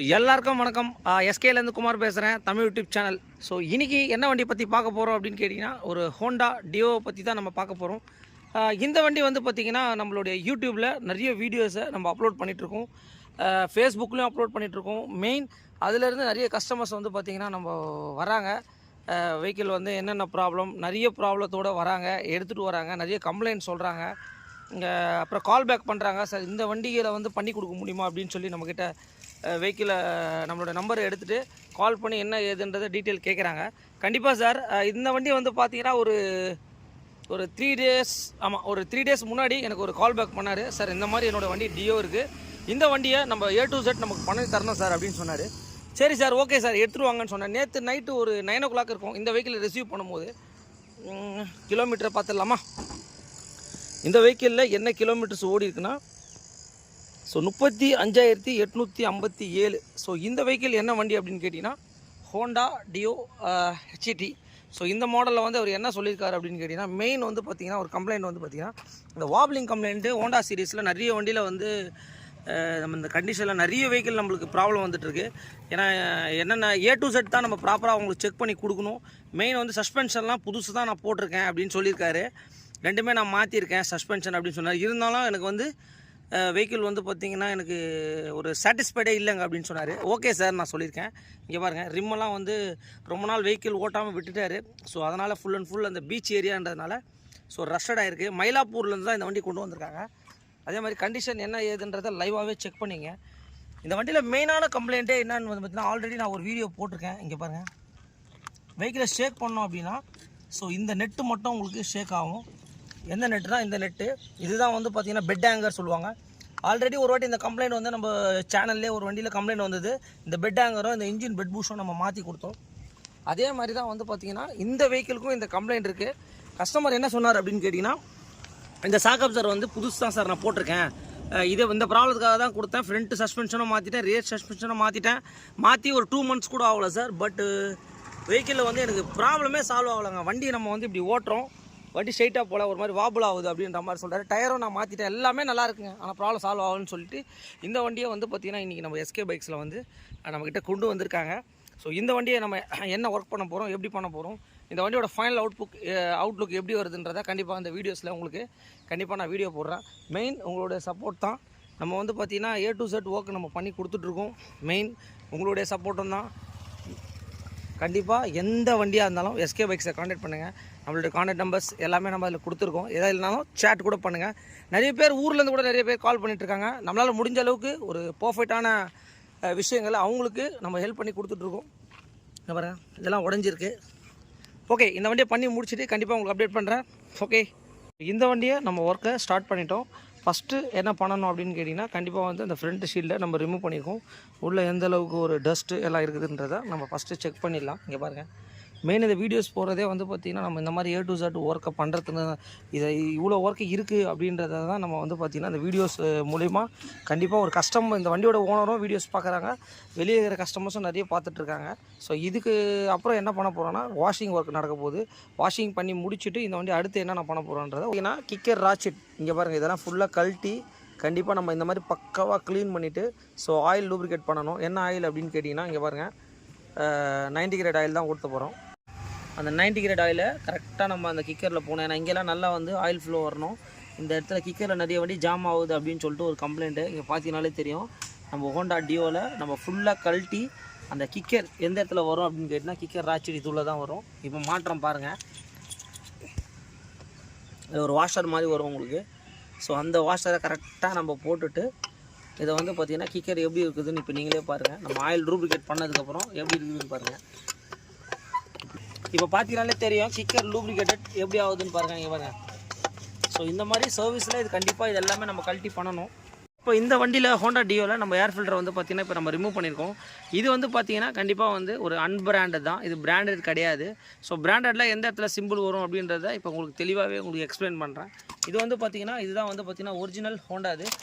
எல்லாருக்கும் வணக்கம். எஸ்கேலேருந்து குமார் பேசுகிறேன், தமிழ் யூடியூப் சேனல். ஸோ இன்றைக்கி என்ன வண்டி பற்றி பார்க்க போகிறோம் அப்படின்னு கேட்டிங்கன்னா, ஒரு ஹோண்டா டியோ பற்றி தான் நம்ம பார்க்க போகிறோம். இந்த வண்டி வந்து பார்த்திங்கன்னா நம்மளுடைய யூடியூப்பில் நிறைய வீடியோஸை நம்ம அப்லோட் பண்ணிகிட்ருக்கோம், ஃபேஸ்புக்லேயும் அப்லோட் பண்ணிகிட்ருக்கோம். மெயின் அதிலேருந்து நிறைய கஸ்டமர்ஸ் வந்து பார்த்திங்கன்னா நம்ம வராங்க. வெஹிக்கிள் வந்து என்னென்ன ப்ராப்ளம், நிறைய ப்ராப்ளத்தோடு வராங்க, எடுத்துகிட்டு வராங்க, நிறைய கம்ப்ளைண்ட் சொல்கிறாங்க. அப்புறம் கால் பேக் பண்ணுறாங்க, சார் இந்த வண்டிகளை வந்து பண்ணி கொடுக்க முடியுமா அப்படின்னு சொல்லி நம்மக்கிட்ட வெஹிக்கிளை நம்மளோட நம்பரை எடுத்துகிட்டு கால் பண்ணி என்ன ஏதுன்றதை டீட்டெயில் கேட்குறாங்க. கண்டிப்பாக சார், இந்த வண்டி வந்து பார்த்தீங்கன்னா ஒரு 3 டேஸ், ஆமாம், ஒரு 3 டேஸ் முன்னாடி எனக்கு ஒரு கால் பேக் பண்ணார். சார் இந்த மாதிரி என்னோடய வண்டி டியோ இருக்குது, இந்த வண்டியை நம்ம A to Z நமக்கு பண்ணி தரணும் சார் அப்படின்னு சொன்னார். சரி சார், ஓகே சார், எடுத்துகிட்டு வாங்கன்னு சொன்னேன். நேற்று நைட்டு ஒரு 9 o'clock இருக்கும் இந்த வெஹிக்கிளை ரிசீவ் பண்ணும்போது. கிலோமீட்டரை பார்த்துடலாமா? இந்த வெஹிக்கிளில் என்ன கிலோமீட்டர்ஸ் ஓடி இருக்குன்னா, ஸோ 35,857. ஸோ இந்த வெஹிக்கிள் என்ன வண்டி அப்படின்னு கேட்டிங்கன்னா, ஹோண்டா டியோ HT. ஸோ இந்த மாடலில் வந்து அவர் என்ன சொல்லியிருக்காரு அப்படின்னு கேட்டிங்கன்னா, மெயின் வந்து பார்த்திங்கன்னா ஒரு கம்ப்ளைண்ட் வந்து பார்த்திங்கன்னா, இந்த வாப்லிங் கம்ப்ளைண்ட்டு ஹோண்டா சீரீஸில் நிறைய வண்டியில் வந்து நம்ம இந்த கண்டிஷனில் நிறைய வெஹிக்கிள் நம்மளுக்கு ப்ராப்ளம் வந்துட்டுருக்கு. ஏன்னா என்னென்ன A to Z தான் நம்ம ப்ராப்பராக அவங்களுக்கு செக் பண்ணி கொடுக்கணும். மெயின் வந்து சஸ்பென்ஷன்லாம் புதுசு தான் நான் போட்டிருக்கேன் அப்படின்னு சொல்லியிருக்காரு. ரெண்டுமே நான் மாற்றிருக்கேன் சஸ்பென்ஷன் அப்படின்னு சொன்னார். இருந்தாலும் எனக்கு வந்து வெஹிக்கிள் வந்து பார்த்திங்கன்னா எனக்கு ஒரு சாட்டிஸ்ஃபைடே இல்லைங்க அப்படின்னு சொன்னார். ஓகே சார், நான் சொல்லியிருக்கேன். இங்கே பாருங்கள், ரிம்மெல்லாம் வந்து ரொம்ப நாள் வெஹிக்கிள் ஓட்டாமல் விட்டுட்டார். ஸோ அதனால் ஃபுல் அண்ட் ஃபுல் அந்த பீச் ஏரியான்றதுனால ஸோ ரஷ்டட் ஆகிருக்கு. மயிலாப்பூர்லேருந்து தான் இந்த வண்டி கொண்டு வந்திருக்காங்க. அதே மாதிரி கண்டிஷன் என்ன ஏதுன்றதை லைவாகவே செக் பண்ணிங்க. இந்த வண்டியில் மெயினான கம்ப்ளைண்ட்டே என்னன்னு வந்து பார்த்திங்கன்னா, ஆல்ரெடி நான் ஒரு வீடியோ போட்டிருக்கேன். இங்கே பாருங்கள், வெஹிக்கிளை ஷேக் பண்ணோம் அப்படின்னா ஸோ இந்த நெட்டு மட்டும் உங்களுக்கு ஷேக் ஆகும். எந்த நெட்டுனா இந்த நெட்டு, இதுதான் வந்து பார்த்திங்கன்னா பெட் ஹேங்கர் சொல்லுவாங்க. ஆல்ரெடி ஒரு வாட்டி இந்த கம்ப்ளைண்ட் வந்து நம்ம சேனல்லே ஒரு வண்டியில் கம்ப்ளைண்ட் வந்தது. இந்த பெட் ஹேங்கரும் இந்த இன்ஜின் பெட் பூஷும் நம்ம மாற்றி கொடுத்தோம். அதே மாதிரி தான் வந்து பார்த்திங்கன்னா இந்த வெஹிக்கிளுக்கும் இந்த கம்ப்ளைண்ட் இருக்குது. கஸ்டமர் என்ன சொன்னார் அப்படின்னு கேட்டிங்கன்னா, இந்த சாக்கப் சார் வந்து புதுசு தான் சார் நான் போட்டிருக்கேன், இதை இந்த ப்ராப்ளத்துக்காக தான் கொடுத்தேன். ஃப்ரண்ட் சஸ்பென்ஷனும் மாற்றிட்டேன், ரியர் சஸ்பென்ஷனும் மாற்றி ஒரு 2 months கூட ஆகலை சார். பட்டு வெஹிக்கிளில் வந்து எனக்கு ப்ராப்ளமே சால்வ் ஆகலைங்க. வண்டி நம்ம வந்து இப்படி ஓட்டுறோம், வண்டி ஸ்ட்ரைட்டாக போல் ஒரு மாதிரி வாபுல் ஆகுது அப்படின்ற மாதிரி சொல்கிறாரு. டயரும் நான் மாற்றிட்டேன், எல்லாமே நல்லா இருக்குங்க, ஆனால் ப்ராப்ளம் சால்வ் ஆகும்னு சொல்லிட்டு இந்த வண்டியை வந்து பார்த்திங்கன்னா இன்றைக்கி நம்ம SK பைக்ஸில் வந்து நம்மக்கிட்ட கொண்டு வந்திருக்காங்க. ஸோ இந்த வண்டியை நம்ம என்ன ஒர்க் பண்ண போகிறோம், எப்படி பண்ண போகிறோம், இந்த வண்டியோட ஃபைனல் அவுட்லுக் எப்படி வருதுன்றதை கண்டிப்பாக அந்த வீடியோஸில் உங்களுக்கு கண்டிப்பாக நான் வீடியோ போடுறேன். மெயின் உங்களுடைய சப்போர்ட் தான். நம்ம வந்து பார்த்திங்கன்னா A to Z ஒர்க் நம்ம பண்ணி கொடுத்துட்ருக்கோம். மெயின் உங்களுடைய சப்போர்ட்டும் தான். கண்டிப்பாக எந்த வண்டியாக இருந்தாலும் SK பைக்ஸை கான்டாக்ட் பண்ணுங்கள். நம்மளுடைய கான்டாக்ட் நம்பர்ஸ் எல்லாமே நம்ம அதில் கொடுத்துருக்கோம். எதாவது இல்லைனாலும் சேட் கூட பண்ணுங்கள். நிறைய பேர் ஊர்லேருந்து கூட நிறைய பேர் கால் பண்ணிகிட்ருக்காங்க. நம்மளால் முடிஞ்ச அளவுக்கு ஒரு பர்ஃபெக்டான விஷயங்களை அவங்களுக்கு நம்ம ஹெல்ப் பண்ணி கொடுத்துட்ருக்கோம். பாருங்கள், இதெல்லாம் உடஞ்சிருக்கு. ஓகே, இந்த வண்டியை பண்ணி முடிச்சுட்டு கண்டிப்பாக உங்களுக்கு அப்டேட் பண்ணுறேன். ஓகே, இந்த வண்டியை நம்ம ஒர்க்கை ஸ்டார்ட் பண்ணிட்டோம். ஃபஸ்ட்டு என்ன பண்ணணும் அப்படின்னு கேட்டிங்கன்னா, கண்டிப்பாக வந்து அந்த ஃப்ரண்ட் ஷீல்டை நம்ம ரிமூவ் பண்ணியிருக்கோம். உள்ளே எந்த அளவுக்கு ஒரு டஸ்ட்டு எல்லாம் இருக்குதுன்றதை நம்ம ஃபஸ்ட்டு செக் பண்ணிடலாம். இங்கே பாருங்கள், மெயின் இந்த வீடியோஸ் போகிறதே வந்து பார்த்திங்கன்னா நம்ம இந்த மாதிரி A to Z ஒர்க்கை பண்ணுறதுன்னு, இதை இவ்வளோ ஒர்க்கு இருக்குது அப்படின்றத தான் நம்ம வந்து பார்த்திங்கன்னா இந்த வீடியோஸ் மூலிமா கண்டிப்பாக ஒரு கஸ்டமர், இந்த வண்டியோட ஓனரும் வீடியோஸ் பார்க்குறாங்க, வெளியே இருக்கிற கஸ்டமர்ஸும் நிறைய பார்த்துட்ருக்காங்க. ஸோ இதுக்கு அப்புறம் என்ன பண்ண போகிறோன்னா, வாஷிங் ஒர்க் நடக்க போகுது. வாஷிங் பண்ணி முடிச்சுட்டு இந்த வண்டி அடுத்து என்ன பண்ண போகிறோன்றதை, ஏன்னா கிக்கர் ராட்செட் இங்கே பாருங்கள், இதெல்லாம் ஃபுல்லாக கழட்டி கண்டிப்பாக நம்ம இந்த மாதிரி பக்காவாக க்ளீன் பண்ணிவிட்டு ஸோ ஆயில் லூப்ரிகேட் பண்ணணும். என்ன ஆயில் அப்படின்னு கேட்டிங்கன்னா, இங்கே பாருங்கள், 90 கிரேட் ஆயில் தான் கொடுத்து போகிறோம். அந்த 90 கிரேட் ஆயிலை கரெக்டாக நம்ம அந்த கிக்கரில் போகணும். ஏன்னா இங்கெல்லாம் நல்லா வந்து ஆயில் ஃப்ளோ வரணும். இந்த இடத்துல கிக்கரில் நிறைய வண்டி ஜாம் ஆகுது அப்படின்னு சொல்லிட்டு ஒரு கம்ப்ளைண்ட்டு இங்கே பார்த்தீங்கனாலே தெரியும். நம்ம ஹோண்டா டியோவில் நம்ம ஃபுல்லாக கழட்டி அந்த கிக்கர் எந்த இடத்துல வரும் அப்படின்னு கேட்டிங்கன்னா, கிக்கர் ராட்செட் இதுள்ள தான் வரும். இப்போ மாற்றம் பாருங்கள், அது ஒரு வாஷர் மாதிரி வரும் உங்களுக்கு. ஸோ அந்த வாஷரை கரெக்டாக நம்ம போட்டுட்டு இதை வந்து பார்த்திங்கன்னா கிக்கர் எப்படி இருக்குதுன்னு இப்போ நீங்களே பாருங்கள். நம்ம ஆயில் லூப்ரிகேட் பண்ணதுக்கப்புறம் எப்படி இருக்குதுன்னு பாருங்கள். இப்போ பார்த்தீங்கனாலே தெரியும் கிக்கர் லூப்ரிகேட்டட் எப்படி ஆகுதுன்னு பாருங்கள். இங்கே பாருங்கள். ஸோ இந்த மாதிரி சர்வீஸில் இது கண்டிப்பாக இது எல்லாமே நம்ம கழட்டி பண்ணணும். இப்போ இந்த வண்டியில் ஹோண்டா டியோவில் நம்ம ஏர் ஃபில்டரை வந்து பார்த்திங்கன்னா இப்போ நம்ம ரிமூவ் பண்ணியிருக்கோம். இது வந்து பார்த்திங்கன்னா கண்டிப்பாக வந்து ஒரு அன்பிராண்டட் தான், இது பிராண்டட் கிடையாது. ஸோ பிராண்டடில் எந்த இடத்துல சிம்பிள் வரும் அப்படின்றத இப்போ உங்களுக்கு தெளிவாகவே உங்களுக்கு எக்ஸ்பிளைன் பண்ணுறேன். இது வந்து பார்த்திங்கன்னா இதுதான் வந்து பார்த்திங்கன்னா ஒரிஜினல் ஹோண்டா.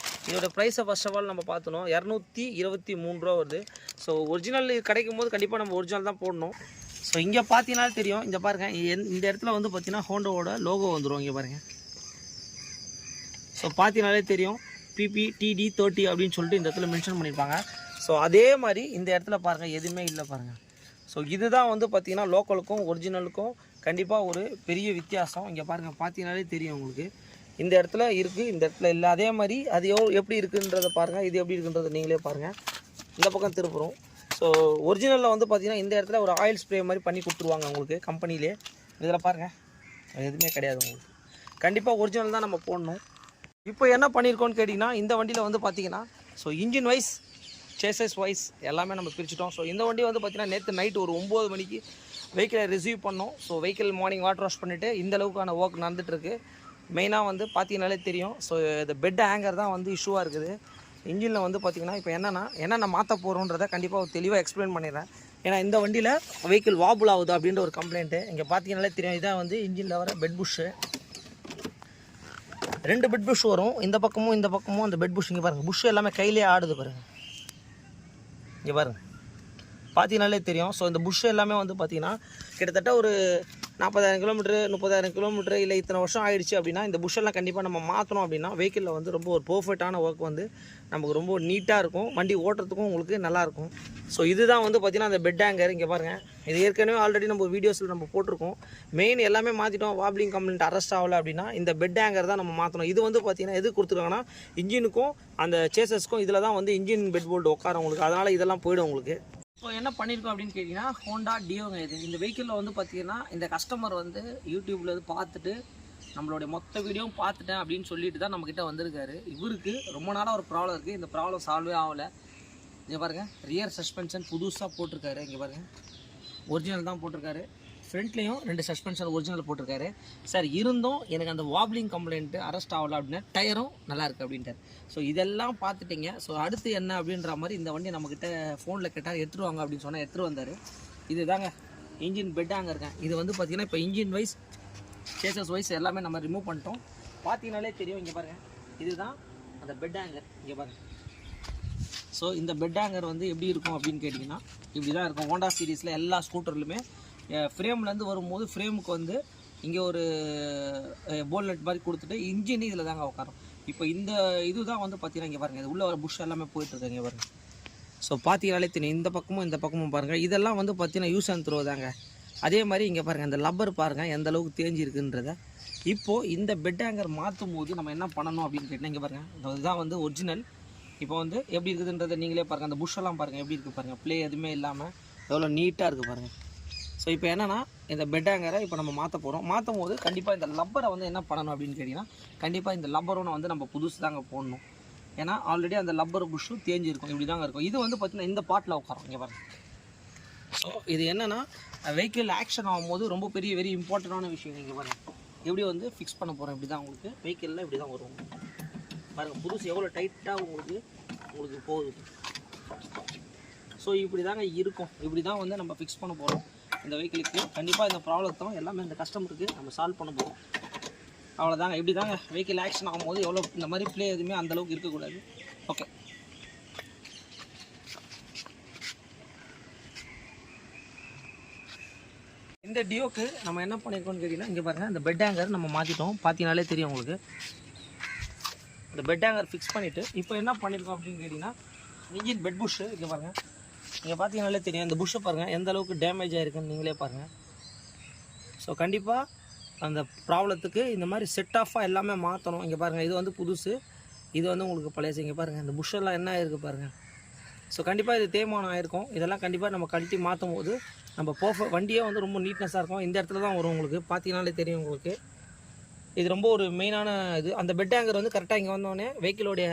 இதோட ப்ரைஸை ஃபர்ஸ்ட் ஆஃப் ஆல் நம்ம பார்த்தணும், 223 ரூபா வருது. ஸோ ஒரிஜினல் கிடைக்கும் போது கண்டிப்பாக நம்ம ஒரிஜினல் தான் போடணும். ஸோ இங்கே பார்த்தீங்கன்னாலே தெரியும், இந்த பாருங்கள், இந்த இடத்துல வந்து பார்த்திங்கன்னா ஹோண்டாவோட லோகோ வந்துடும். இங்கே பாருங்கள், ஸோ பார்த்தீங்கனாலே தெரியும் PPTD30 அப்படின்னு சொல்லிட்டு இந்த இடத்துல மென்ஷன் பண்ணியிருப்பாங்க. ஸோ அதே மாதிரி இந்த இடத்துல பாருங்கள் எதுவுமே இல்லை பாருங்கள். ஸோ இதுதான் வந்து பார்த்திங்கன்னா லோக்கலுக்கும் ஒரிஜினலுக்கும் கண்டிப்பாக ஒரு பெரிய வித்தியாசம். இங்கே பாருங்கள், பார்த்தீங்கன்னாலே தெரியும் உங்களுக்கு. இந்த இடத்துல இருக்குது, இந்த இடத்துல இல்லை. அதே மாதிரி அது எப்படி இருக்குன்றதை பாருங்கள், இது எப்படி இருக்குன்றதை நீங்களே பாருங்கள். இந்த பக்கம் திருப்புறோம். ஸோ ஒரிஜினலில் வந்து பார்த்திங்கன்னா இந்த இடத்துல ஒரு ஆயில் ஸ்ப்ரே மாதிரி பண்ணி கொடுத்துருவாங்க உங்களுக்கு கம்பெனிலே. இதில் பாருங்கள் எதுவுமே கிடையாது உங்களுக்கு. கண்டிப்பாக ஒரிஜினல் தான் நம்ம போடணும். இப்போ என்ன பண்ணியிருக்கோன்னு கேட்டிங்கன்னா, இந்த வண்டியில் வந்து பார்த்திங்கன்னா so engine wise, chassis wise எல்லாமே நம்ம பிரிச்சுட்டோம். ஸோ இந்த வண்டி வந்து பார்த்திங்கன்னா நேற்று நைட்டு ஒரு 9 மணிக்கு வெஹிக்கிளை ரிசீவ் பண்ணோம். So vehicle morning water wash பண்ணிவிட்டு இந்த அளவுக்கான ஒர்க் நடந்துகிட்ருக்கு. மெயினாக வந்து பார்த்தீங்கனாலே தெரியும். ஸோ இந்த பெட் ஹேங்கர் தான் வந்து இஷ்யூவாக இருக்குது. இன்ஜினில் வந்து பார்த்திங்கன்னா இப்போ என்னென்ன மாற்ற போகிறோன்றதை கண்டிப்பாக தெளிவாக எக்ஸ்பிளைன் பண்ணிடுறேன். ஏன்னா இந்த வண்டியில் வெஹிக்கிள் வாபுல் ஆகுது அப்படின்ற ஒரு கம்ப்ளைண்ட்டு. இங்கே பார்த்தீங்கனாலே தெரியும். இதான் வந்து இன்ஜினில் வர பெட் புஷ்ஷு. 2 பெட் புஷ் வரும். இந்த பக்கமும் இந்த பக்கமும் அந்த பெட் புஷ். இங்கே பாருங்கள், புஷ் எல்லாமே கையிலே ஆடுது பாருங்கள். இங்கே பாருங்கள், பார்த்தீங்கனாலே தெரியும். ஸோ இந்த புஷ் எல்லாமே வந்து பார்த்திங்கன்னா கிட்டத்தட்ட ஒரு 40,000 கிலோமீட்டரு 30,000 கிலோமீட்டரு இல்லை இத்தனை வருஷம் ஆகிடுச்சு அப்படின்னா இந்த புஷ்ஷெல்லாம் கண்டிப்பாக நம்ம மாற்றணும் அப்படின்னா வெஹிக்கிளில் வந்து ரொம்ப ஒரு பர்ஃபெக்டான ஒர்க் வந்து நமக்கு ரொம்ப நீட்டாக இருக்கும். வண்டி ஓட்டுறதுக்கும் உங்களுக்கு நல்லாயிருக்கும். ஸோ இதுதான் வந்து பார்த்திங்கன்னா அந்த பெட் ஹேங்கர். இங்கே பாருங்கள், இது ஏற்கனவே ஆல்ரெடி நம்ம வீடியோஸில் நம்ம போட்டிருக்கோம். மெயின் எல்லாமே மாற்றிட்டோம். வாப்லிங் கம்ப்ளைண்ட் அரெஸ்ட் ஆகலை அப்படின்னா இந்த பெட் ஹேங்கர் தான் நம்ம மாற்றணும். இது வந்து பார்த்திங்கன்னா எது கொடுத்துருக்காங்கன்னா இன்ஜினுக்கும் அந்த சேசஸ்க்கும் இதில் தான் வந்து இன்ஜின் பெட் போல்ட் உட்கார உங்களுக்கு. அதனால் இதெல்லாம் போய்டும் உங்களுக்கு. ஸோ என்ன பண்ணியிருக்கோம் அப்படின்னு கேட்டிங்கன்னா ஹோண்டா டியோங்க இது. இந்த வெஹிக்கிளில் வந்து பார்த்திங்கன்னா இந்த கஸ்டமர் வந்து யூடியூப்பில் இது பார்த்துட்டு நம்மளுடைய மொத்த வீடியோவும் பார்த்துட்டேன் அப்படின்னு சொல்லிட்டு தான் நம்மக்கிட்ட வந்திருக்காரு. இவருக்கு ரொம்ப நாளாக ஒரு ப்ராப்ளம் இருக்குது. இந்த ப்ராப்ளம் சால்வே ஆகலை. இங்கே பாருங்கள், ரியர் சஸ்பென்ஷன் புதுசாக போட்டிருக்காரு. இங்கே பாருங்கள், ஒரிஜினல் தான் போட்டிருக்காரு. ஃப்ரண்ட்லேயும் 2 சஸ்பென்ஷன் ஒரிஜினல் போட்டிருக்காரு. சார் இருந்தும் எனக்கு அந்த வாப்லிங் கம்ப்ளைண்ட்டு அரெஸ்ட் ஆகலை அப்படின்னா டயரும் நல்லாயிருக்கு அப்படின்ட்டார். ஸோ இதெல்லாம் பார்த்துட்டிங்க. ஸோ அடுத்து என்ன அப்படின்ற மாதிரி இந்த வண்டி நம்மக்கிட்ட ஃபோனில் கேட்டால் எடுத்துகிட்டு வாங்க அப்படின்னு சொன்னால் எடுத்துகிட்டு வந்தார். இது தாங்க இன்ஜின் பெட் ஹேங்கர் இருக்கேன். இது வந்து பார்த்திங்கன்னா இப்போ இன்ஜின் வைஸ் சேசஸ் வைஸ் எல்லாமே நம்ம ரிமூவ் பண்ணிட்டோம். பார்த்தீங்கனாலே தெரியும். இங்கே பாருங்கள், இதுதான் அந்த பெட் ஹேங்கர். இங்கே பாருங்கள். ஸோ இந்த பெட் ஹேங்கர் வந்து எப்படி இருக்கும் அப்படின்னு கேட்டிங்கன்னா இப்படி தான் இருக்கும். ஹோண்டா சீரீஸில் எல்லா ஸ்கூட்டர்லையுமே ஃப்ரேம்லேருந்து வரும்போது ஃப்ரேமுக்கு வந்து இங்கே ஒரு போல்நெட் மாதிரி கொடுத்துட்டு இன்ஜின் இதில் தாங்க உட்காரும். இப்போ இந்த இதுதான் வந்து பார்த்தீங்கன்னா இங்கே பாருங்கள், இது உள்ளே வர புஷ் எல்லாமே போயிட்டுருக்காங்க. இங்கே பாருங்கள். ஸோ பார்த்தீங்கனாலே தெரியும். இந்த பக்கமும் பாருங்கள். இதெல்லாம் வந்து பார்த்தீங்கன்னா யூஸ் அண்ட் த்ரோ தாங்க. அதே மாதிரி இங்கே பாருங்கள், அந்த லப்பர் பாருங்கள் எந்த அளவுக்கு தேஞ்சிருக்குன்றதை. இப்போது இந்த பெட் ஹேங்கர் மாற்றும் போது நம்ம என்ன பண்ணணும் அப்படின்னு கேட்டிங்கன்னா இங்கே பாருங்கள், இதுதான் வந்து ஒரிஜினல். இப்போ வந்து எப்படி இருக்குதுன்றதை நீங்களே பாருங்கள். அந்த புஷ்ஷெல்லாம் பாருங்கள் எப்படி இருக்குது பாருங்கள். ப்ளே எதுவுமே இல்லாமல் எவ்வளோ நீட்டாக இருக்குது பாருங்கள். ஸோ இப்போ என்னென்னா இந்த பெட் ஹேங்கரை இப்போ நம்ம மாற்ற போகிறோம். மாற்றும் போது கண்டிப்பாக இந்த லப்பரை வந்து என்ன பண்ணணும் அப்படின்னு கேட்டிங்கன்னா கண்டிப்பாக இந்த லப்பரும் வந்து நம்ம புதுசு தாங்க போடணும். ஏன்னா ஆல்ரெடி அந்த லப்பர் புஷ்ஷும் தேஞ்சிருக்கும். இப்படி தாங்க இருக்கும். இது வந்து பார்த்திங்கன்னா இந்த பாட்டில் உட்காரும். இங்கே பாருங்கள். ஸோ இது என்னென்னா வெஹிக்கிள் ஆக்ஷன் ஆகும்போது ரொம்ப பெரிய வெரி இம்பார்ட்டண்டான விஷயம். இங்கே பாருங்கள் எப்படி வந்து ஃபிக்ஸ் பண்ண போகிறோம். இப்படி தான் உங்களுக்கு வெஹிக்கிளில் இப்படி தான் வரும் பாருங்கள். புதுசு எவ்வளோ டைட்டாக உங்களுக்கு போகுது. ஸோ இப்படி தாங்க இருக்கும். இப்படி தான் வந்து நம்ம ஃபிக்ஸ் பண்ண போகிறோம் இந்த வெஹிக்கிளுக்கு. கண்டிப்பாக இந்த ப்ராப்ளத்தை எல்லாமே இந்த கஸ்டமருக்கு நம்ம சால்வ் பண்ண போகிறோம். அவ்வளோதாங்க. இப்படி தாங்க வெஹிக்கிள் ஆக்ஷன் ஆகும்போது எவ்வளோ இந்த மாதிரி ப்ளே எதுவுமே அந்தளவுக்கு இருக்கக்கூடாது. ஓகே, இந்த டியோக்கு நம்ம என்ன பண்ணியிருக்கோம்னு கேட்டிங்கன்னா இங்கே பாருங்கள், இந்த பெட் ஹேங்கர் நம்ம மாற்றிட்டோம். பார்த்தீங்கனாலே தெரியும் உங்களுக்கு. இந்த பெட் ஹேங்கர் ஃபிக்ஸ் பண்ணிவிட்டு இப்போ என்ன பண்ணியிருக்கோம் அப்படின்னு கேட்டிங்கன்னா இன்ஜின் பெட் புஷ்ஷு இங்கே பாருங்கள். இங்கே பார்த்தீங்கனாலே தெரியும். இந்த புஷ்ஷை பாருங்கள் எந்த அளவுக்கு டேமேஜ் ஆகிருக்குன்னு நீங்களே பாருங்கள். ஸோ கண்டிப்பாக அந்த ப்ராப்ளத்துக்கு இந்த மாதிரி செட் ஆஃபாக எல்லாமே மாற்றணும். இங்கே பாருங்கள், இது வந்து புதுசு, இது வந்து உங்களுக்கு பழைய. இங்கே பாருங்கள், இந்த புஷ்ஷெல்லாம் என்ன ஆகிருக்கு பாருங்கள். ஸோ கண்டிப்பாக இது தேய்மானம் ஆகிருக்கும். இதெல்லாம் கண்டிப்பாக நம்ம கழட்டி மாற்றும் போது நம்ம வண்டியே வந்து ரொம்ப நீட்னஸாக இருக்கும். இந்த இடத்துல தான் வரும் உங்களுக்கு. பார்த்தீங்கனாலே தெரியும் உங்களுக்கு. இது ரொம்ப ஒரு மெயினான இது. அந்த பெட் ஹேங்கர் வந்து கரெக்டாக இங்கே வந்தோடனே வெஹிக்கிளோடைய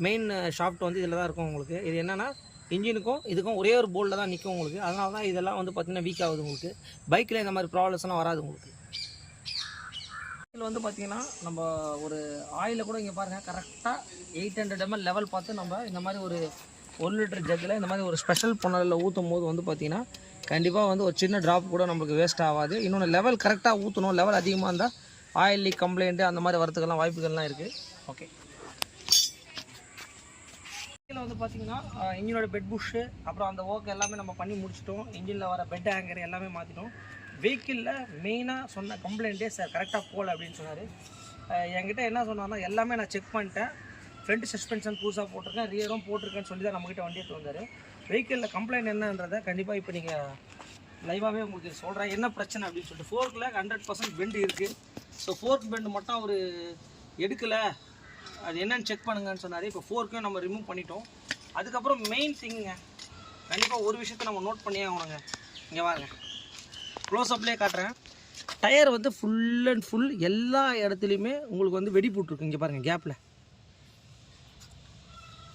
மெயின் ஷாஃப்ட் வந்து இதில் தான் இருக்கும் உங்களுக்கு. இது என்னென்னா இன்ஜினுக்கும் இதுக்கும் ஒரே ஒரு போல்டில் தான் நிற்கும் உங்களுக்கு. அதனால தான் இதெல்லாம் வந்து பார்த்திங்கன்னா வீக் ஆகுது உங்களுக்கு. பைக்கில் இந்த மாதிரி ப்ராப்ளம்ஸ்லாம் வராது உங்களுக்கு. இதில் வந்து பார்த்திங்கன்னா நம்ம ஒரு ஆயிலை கூட இங்கே பாருங்கள் கரெக்டாக 800 ml லெவல் பார்த்து நம்ம இந்த மாதிரி ஒரு 1 லிட்டர் ஜக்கில் இந்த மாதிரி ஒரு ஸ்பெஷல் புனலில் ஊற்றும் போது வந்து பார்த்திங்கன்னா கண்டிப்பாக வந்து ஒரு சின்ன ட்ராப் கூட நம்மளுக்கு வேஸ்ட் ஆகாது. இன்னொன்று லெவல் கரெக்டாக ஊற்றணும். லெவல் அதிகமாக இருந்தால் ஆயில் லீக் கம்ப்ளைண்ட்டு அந்த மாதிரி வரத்துக்கெல்லாம் வாய்ப்புகள்லாம் இருக்குது. ஓகே, இதில் வந்து பார்த்திங்கன்னா இன்ஜினோட பெட் புஷ்ஷு அப்புறம் அந்த ஒர்க் எல்லாமே நம்ம பண்ணி முடிச்சிட்டோம். இன்ஜினில் வர பெட் ஹேங்கர் எல்லாமே மாற்றிட்டோம். வெஹிக்கிளில் மெயினாக சொன்ன கம்ப்ளைண்ட்டே சார் கரெக்டாக போகல அப்படின்னு சொன்னார். என்கிட்ட என்ன சொன்னார்னா எல்லாமே நான் செக் பண்ணிட்டேன், ஃப்ரண்ட் சஸ்பென்ஷன் புதுசாக போட்டிருக்கேன், ரியரும் போட்டிருக்கேன்னு சொல்லி தான் நம்மகிட்ட வண்டி எடுத்து வந்தார். வெஹிக்கிளில் கம்ப்ளைண்ட் என்னன்றதை கண்டிப்பாக இப்போ நீங்கள் லைவாகவே உங்களுக்கு சொல்கிறேன் என்ன பிரச்சனை அப்படின்னு சொல்லிட்டு. ஃபோர்க்கில் 100% பெண்டு இருக்குது. ஸோ ஃபோர்க் பெண்டு மட்டும் அவர் எடுக்கலை, அது என்னன்னு செக் பண்ணுங்கன்னு சொன்னார். இப்போ ஃபோர்க்கையும் நம்ம ரிமூவ் பண்ணிட்டோம். அதுக்கப்புறம் மெயின் திங்குங்க, கண்டிப்பாக ஒரு விஷயத்தை நம்ம நோட் பண்ணியே ஆகணுங்க. இங்கே வாங்க, க்ளோஸ்அப்லேயே காட்டுறேன். டயர் வந்து ஃபுல் அண்ட் ஃபுல் எல்லா இடத்துலையுமே உங்களுக்கு வந்து வெடி போட்டிருக்கு. இங்கே பாருங்கள் கேப்பில்.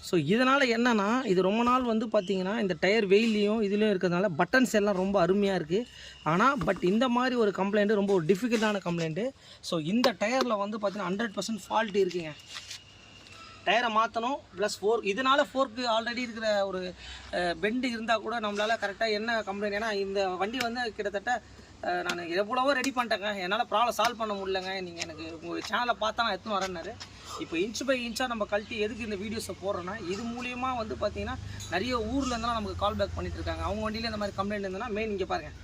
ஸோ இதனால் என்னென்னா இது ரொம்ப நாள் வந்து பார்த்திங்கன்னா இந்த டயர் வெயிலையும் இதுலேயும் இருக்கிறதுனால பட்டன்ஸ் எல்லாம் ரொம்ப அருமையாக இருக்குது. ஆனால் பட் இந்த மாதிரி ஒரு கம்ப்ளைண்ட்டு ரொம்ப ஒரு டிஃபிகல்ட்டான கம்ப்ளைண்ட்டு. ஸோ இந்த டயரில் வந்து பார்த்திங்கன்னா 100% ஃபால்ட் இருக்குங்க. டயரை மாற்றணும். ப்ளஸ் இதனால் ஃபோர்க்கு ஆல்ரெடி இருக்கிற ஒரு பெண்டு இருந்தால் கூட நம்மளால் கரெக்டாக என்ன கம்ப்ளைண்ட், ஏன்னா இந்த வண்டி வந்து கிட்டத்தட்ட நான் எவ்வளவோ ரெடி பண்ணிட்டேங்க, என்னால் ப்ராப்ளம் சால்வ் பண்ண முடியலங்க, நீங்கள் எனக்கு உங்கள் சேனலை பார்த்தா நான் எடுத்துன்னு வரேன்னாரு. இப்போ இன்ச் பை இன்ச்சாக நம்ம கழட்டி எதுக்கு இந்த வீடியோஸை போடுறோன்னா, இது மூலியமாக வந்து பார்த்திங்கன்னா நிறைய ஊர்லேருந்துலாம் நமக்கு கால் பேக் பண்ணிட்டு இருக்காங்க. அவங்க வண்டியில் இந்த மாதிரி கம்ப்ளைண்ட் இருந்ததுன்னா மெயின் இங்கே பாருங்கள்.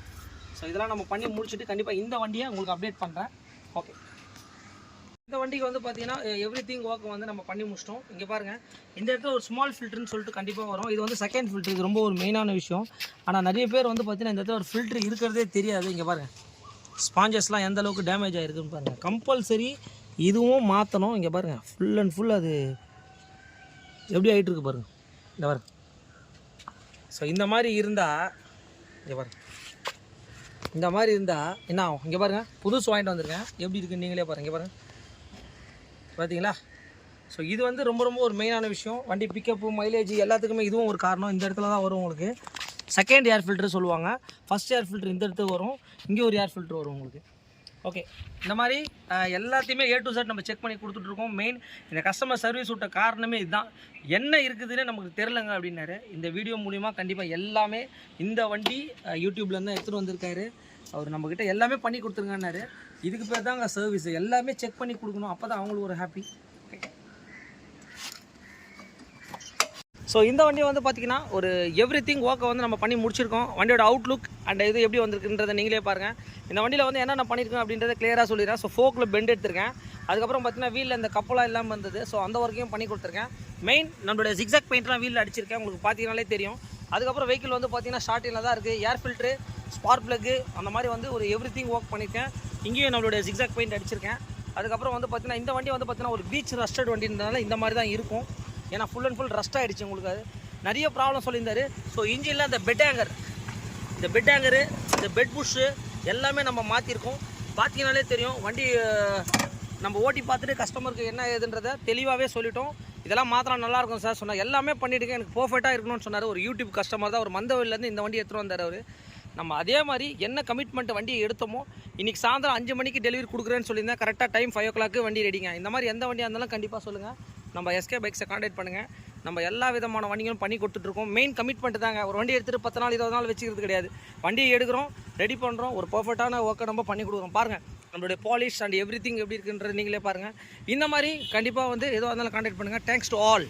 ஸோ இதெல்லாம் நம்ம பண்ணி முடிச்சுட்டு கண்டிப்பாக இந்த வண்டியை உங்களுக்கு அப்டேட் பண்ணுறேன். ஓகே, இந்த வண்டிக்கு வந்து பார்த்தீங்கன்னா எவ்ரிதிங் ஒர்க் வந்து நம்ம பண்ணி முடிச்சிட்டோம். இங்கே பாருங்கள், இந்த இடத்துல ஒரு ஸ்மால் ஃபில்டர்னு சொல்லிட்டு கண்டிப்பாக வரும். இது வந்து செகண்ட் ஃபில்ட்ரு, இது ரொம்ப ஒரு மெயினான விஷயம். ஆனால் நிறைய பேர் வந்து பார்த்தீங்கன்னா இந்த இடத்துல ஒரு ஃபில்ட்ரு இருக்கிறதே தெரியாது. இங்கே பாருங்கள், ஸ்பாஞ்சஸ்லாம் எந்த அளவுக்கு டேமேஜ் ஆகிருக்குன்னு பாருங்கள். கம்பல்சரி இதுவும் மாற்றணும். இங்கே பாருங்கள், ஃபுல் அண்ட் ஃபுல் அது எப்படி ஆகிட்டு இருக்கு பாருங்கள். இந்த பாருங்க. ஸோ இந்த மாதிரி இருந்தால் இங்கே பாருங்கள், இந்த மாதிரி இருந்தால் என்ன ஆகும்? இங்கே பாருங்கள், புதுசு வாங்கிட்டு வந்திருக்கேன், எப்படி இருக்குன்னு நீங்களே பாருங்கள். இங்கே பாருங்கள், பார்த்தீங்களா? ஸோ இது வந்து ரொம்ப ரொம்ப ஒரு மெயினான விஷயம். வண்டி பிக்கப்பு, மைலேஜ் எல்லாத்துக்குமே இதுவும் ஒரு காரணம். இந்த இடத்துல தான் வரும் உங்களுக்கு. செகண்ட் ஏர் ஃபில்ட்ரு சொல்லுவாங்க. ஃபஸ்ட் ஏர் ஃபில்ட்ரு இந்த இடத்துக்கு வரும், இங்கே ஒரு ஏர் ஃபில்ட்ரு வரும் உங்களுக்கு. ஓகே, இந்த மாதிரி எல்லாத்தையுமே A to Z நம்ம செக் பண்ணி கொடுத்துட்ருக்கோம். மெயின் இந்த கஸ்டமர் சர்வீஸ் விட்ட காரணமே இதுதான். என்ன இருக்குதுன்னு நமக்கு தெரிலங்க அப்படின்னாரு. இந்த வீடியோ மூலிமா கண்டிப்பாக எல்லாமே இந்த வண்டி யூடியூப்லேருந்து எடுத்துகிட்டு வந்திருக்காரு. அவர் நம்மக்கிட்ட எல்லாமே பண்ணி கொடுத்துருங்கன்னாரு. இதுக்கு பேர் தாங்க சர்வீஸ். எல்லாமே செக் பண்ணி கொடுக்கணும், அப்போ தான் அவங்களுக்கு ஒரு ஹாப்பி. ஸோ இந்த வண்டி வந்து பார்த்திங்கன்னா ஒரு எவ்ரிதிங் ஒர்க்கை வந்து நம்ம பண்ணி முடிச்சிருக்கோம். வண்டியோட அவுட்லுக் அண்ட் இது எப்படி வந்திருக்குன்றதை நீங்களே பாருங்கள். இந்த வண்டியில் வந்து என்னென்ன பண்ணியிருக்கேன் அப்படின்றத கிளியராக சொல்லிடுறேன். ஸோ ஃபோக்கில் பெண்ட் எடுத்திருக்கேன். அதுக்கப்புறம் பார்த்தீங்கன்னா வீலில் இந்த கப்பலாக இல்லாமல் இருந்தது. ஸோ அந்த ஒர்க்கையும் பண்ணி கொடுத்துருக்கேன். மெயின் நம்மளோட ஜிக்ஸாக் பெயிண்ட்லாம் வீலில் அடிச்சிருக்கேன், உங்களுக்கு பார்த்தீங்கனாலே தெரியும். அதுக்கப்புறம் வெஹிக்கிள் வந்து பார்த்திங்கன்னா ஸ்டார்டிங்கில் தான் இருக்குது. ஏர் ஃபில்ட்ரு, ஸ்பார்க் ப்ளக்கு, அந்த மாதிரி வந்து ஒரு எவ்ரிதிங் ஒர்க் பண்ணியிருக்கேன். இங்கேயும் நம்மளுடைய ஜிக்ஸாக் பெயிண்ட் அடிச்சிருக்கேன். அதுக்கப்புறம் வந்து பார்த்திங்கன்னா இந்த வண்டி வந்து பார்த்திங்கன்னா ஒரு பீச் ரஸ்டட் வண்டின்றதுனால இந்த மாதிரி தான் இருக்கும். ஏன்னா ஃபுல் அண்ட் ஃபுல் ரஸ்ட் ஆகிடுச்சு. உங்களுக்கு அது நிறைய ப்ராப்ளம் சொல்லியிருந்தாரு. ஸோ இன்ஜினில் இந்த பெட் ஹேங்கரு, இந்த பெட் புஷ்ஷு எல்லாமே நம்ம மாற்றிருக்கோம். பார்த்தீங்கனாலே தெரியும். வண்டி நம்ம ஓட்டி பார்த்துட்டு கஸ்டமருக்கு என்ன ஏதுன்றதை தெளிவாகவே சொல்லிட்டோம். இதெல்லாம் மாத்திரம் நல்லாயிருக்கும் சார் சொன்னார். எல்லாமே பண்ணிவிடுங்க, எனக்கு பர்ஃபெக்டாக இருக்கணும்னு சொன்னார். ஒரு யூடியூப் கஸ்டமர் தான், ஒரு மந்தவெளிலேருந்து இந்த வண்டி எடுத்துகிட்டு வந்தார் அவர். நம்ம அதே மாதிரி என்ன கமிட்மெண்ட் வண்டியை எடுத்தோமோ, இன்றைக்கி சாயந்தரம் 5 மணிக்கு டெலிவரி கொடுக்குறேன்னு சொல்லியிருந்தேன். கரெக்டாக டைம் 5 o'clock வண்டி ரெடிங்க. இந்த மாதிரி எந்த வண்டியாக இருந்தாலும் கண்டிப்பாக சொல்லுங்கள். நம்ம SK பைக்ஸை கான்டாக்ட் பண்ணுங்கள். நம்ம எல்லா விதமான வண்டிகளும் பண்ணி கொடுத்துட்ருக்கோம். மெயின் கமிட்மெண்ட் தாங்க. ஒரு வண்டி எடுத்துகிட்டு 10 நாள் 20 நாள் வச்சுக்கிறது கிடையாது. வண்டியை எடுக்கிறோம், ரெடி பண்ணுறோம், ஒரு பர்ஃபெக்டான ஒர்க்கை நம்ம பண்ணி கொடுக்குறோம். பாருங்கள் நம்மளுடைய பாலிஷ் அண்ட் எவ்ரிதிங் எப்படி இருக்குன்றது நீங்களே பாருங்கள். இந்த மாதிரி கண்டிப்பாக வந்து எதுவாக இருந்தாலும் கான்டாக்ட் பண்ணுங்கள். Thanks to all.